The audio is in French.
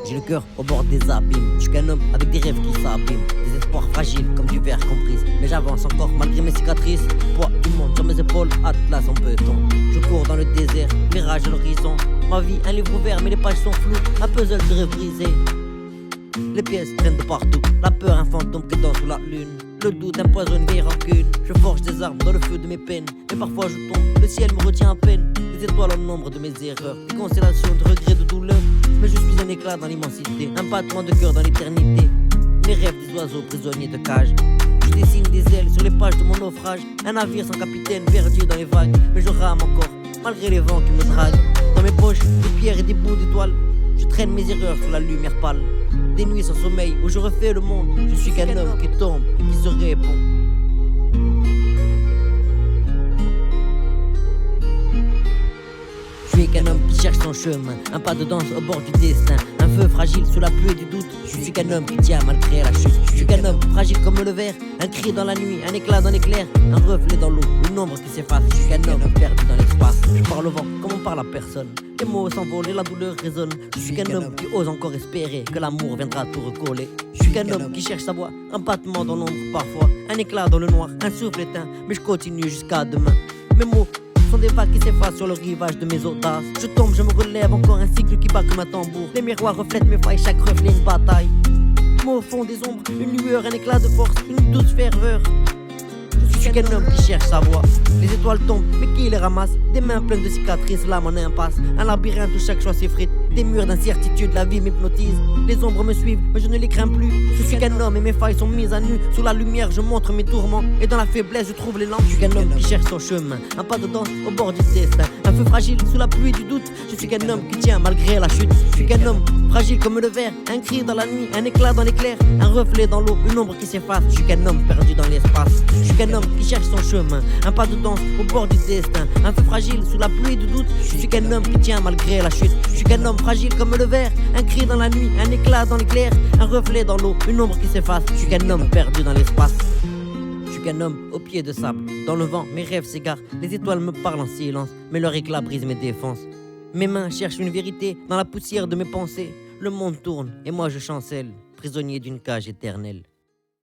J'ai le cœur au bord des abîmes. Je suis qu'un homme avec des rêves qui s'abîment. Des espoirs fragiles comme du verre qu'on brise. Mais j'avance encore malgré mes cicatrices. Poids du monde sur mes épaules, Atlas en béton. Je cours dans le désert, mirage à l'horizon. Ma vie, un livre ouvert mais les pages sont floues. Un puzzle de rêve brisé. Les pièces traînent de partout. La peur, un fantôme qui danse sous la lune. Le doute empoisonne mes rancunes. Je forge des armes dans le feu de mes peines. Mais parfois je tombe, le ciel me retient à peine. Des étoiles au nombre de mes erreurs. Des constellations de regrets, de douleur. Mais je suis un éclat dans l'immensité. Un battement de cœur dans l'éternité. Les rêves des oiseaux prisonniers de cage. Je dessine des ailes sur les pages de mon naufrage. Un navire sans capitaine perdu dans les vagues. Mais je rame encore, malgré les vents qui me draguent. Dans mes poches, des pierres et des bouts d'étoiles. Je traîne mes erreurs sous la lumière pâle. Des nuits sans sommeil où je refais le monde. Je suis qu'un homme qui tombe et qui se répond. Je suis qu'un homme qui cherche son chemin. Un pas de danse au bord du destin. Un feu fragile sous la pluie et du doute. Je suis qu'un homme qui tient malgré la chute. Je suis qu'un homme fragile comme le verre. Un cri dans la nuit, un éclat dans l'éclair. Un reflet dans l'eau, une ombre qui s'efface. Je suis qu'un homme perdu dans l'espace. Je parle au vent comme on parle à personne. Les mots s'envolent et la douleur résonne. Je suis qu'un homme qui ose encore espérer que l'amour viendra tout recoller. Je suis qu'un homme qui cherche sa voix. Un battement dans l'ombre parfois. Un éclat dans le noir, un souffle éteint. Mais je continue jusqu'à demain. Mes mots sont des vagues qui s'effacent sur le rivage de mes audaces. Je tombe, je me relève, encore un cycle qui bat comme un tambour. Les miroirs reflètent mes failles, chaque reflet une bataille. Moi au fond des ombres, une lueur, un éclat de force, une douce ferveur. Je suis qu'un homme qui cherche sa voie. Les étoiles tombent, mais qui les ramasse? Des mains pleines de cicatrices, l'âme en impasse. Un labyrinthe où chaque choix s'effrite. Des murs d'incertitude, la vie m'hypnotise. Les ombres me suivent, mais je ne les crains plus. Je suis qu'un homme et mes failles sont mises à nu. Sous la lumière, je montre mes tourments. Et dans la faiblesse, je trouve l'élan. Je suis qu'un homme qui cherche son chemin. Un pas de danse au bord du destin. Un feu fragile sous la pluie du doute. Je suis qu'un homme qui tient malgré la chute. Je suis qu'un homme fragile comme le verre. Un cri dans la nuit, un éclat dans l'éclair. Un reflet dans l'eau, une ombre qui s'efface. Je suis qu'un homme perdu dans l'espace. Je suis qu'un homme qui cherche son chemin. Un pas de danse au bord du destin. Un feu fragile sous la pluie du doute. Je suis qu'un homme qui tient malgré la chute. Je suis qu'un homme fragile comme le verre. Un cri dans la nuit, un éclat dans l'éclair. Un reflet dans l'eau, une ombre qui s'efface. Je suis qu'un homme perdu dans l'espace. Je suis qu'un homme au pied de sable. Dans le vent, mes rêves s'égarent. Les étoiles me parlent en silence, mais leur éclat brise mes défenses. Mes mains cherchent une vérité dans la poussière de mes pensées. Le monde tourne et moi je chancelle, prisonnier d'une cage éternelle.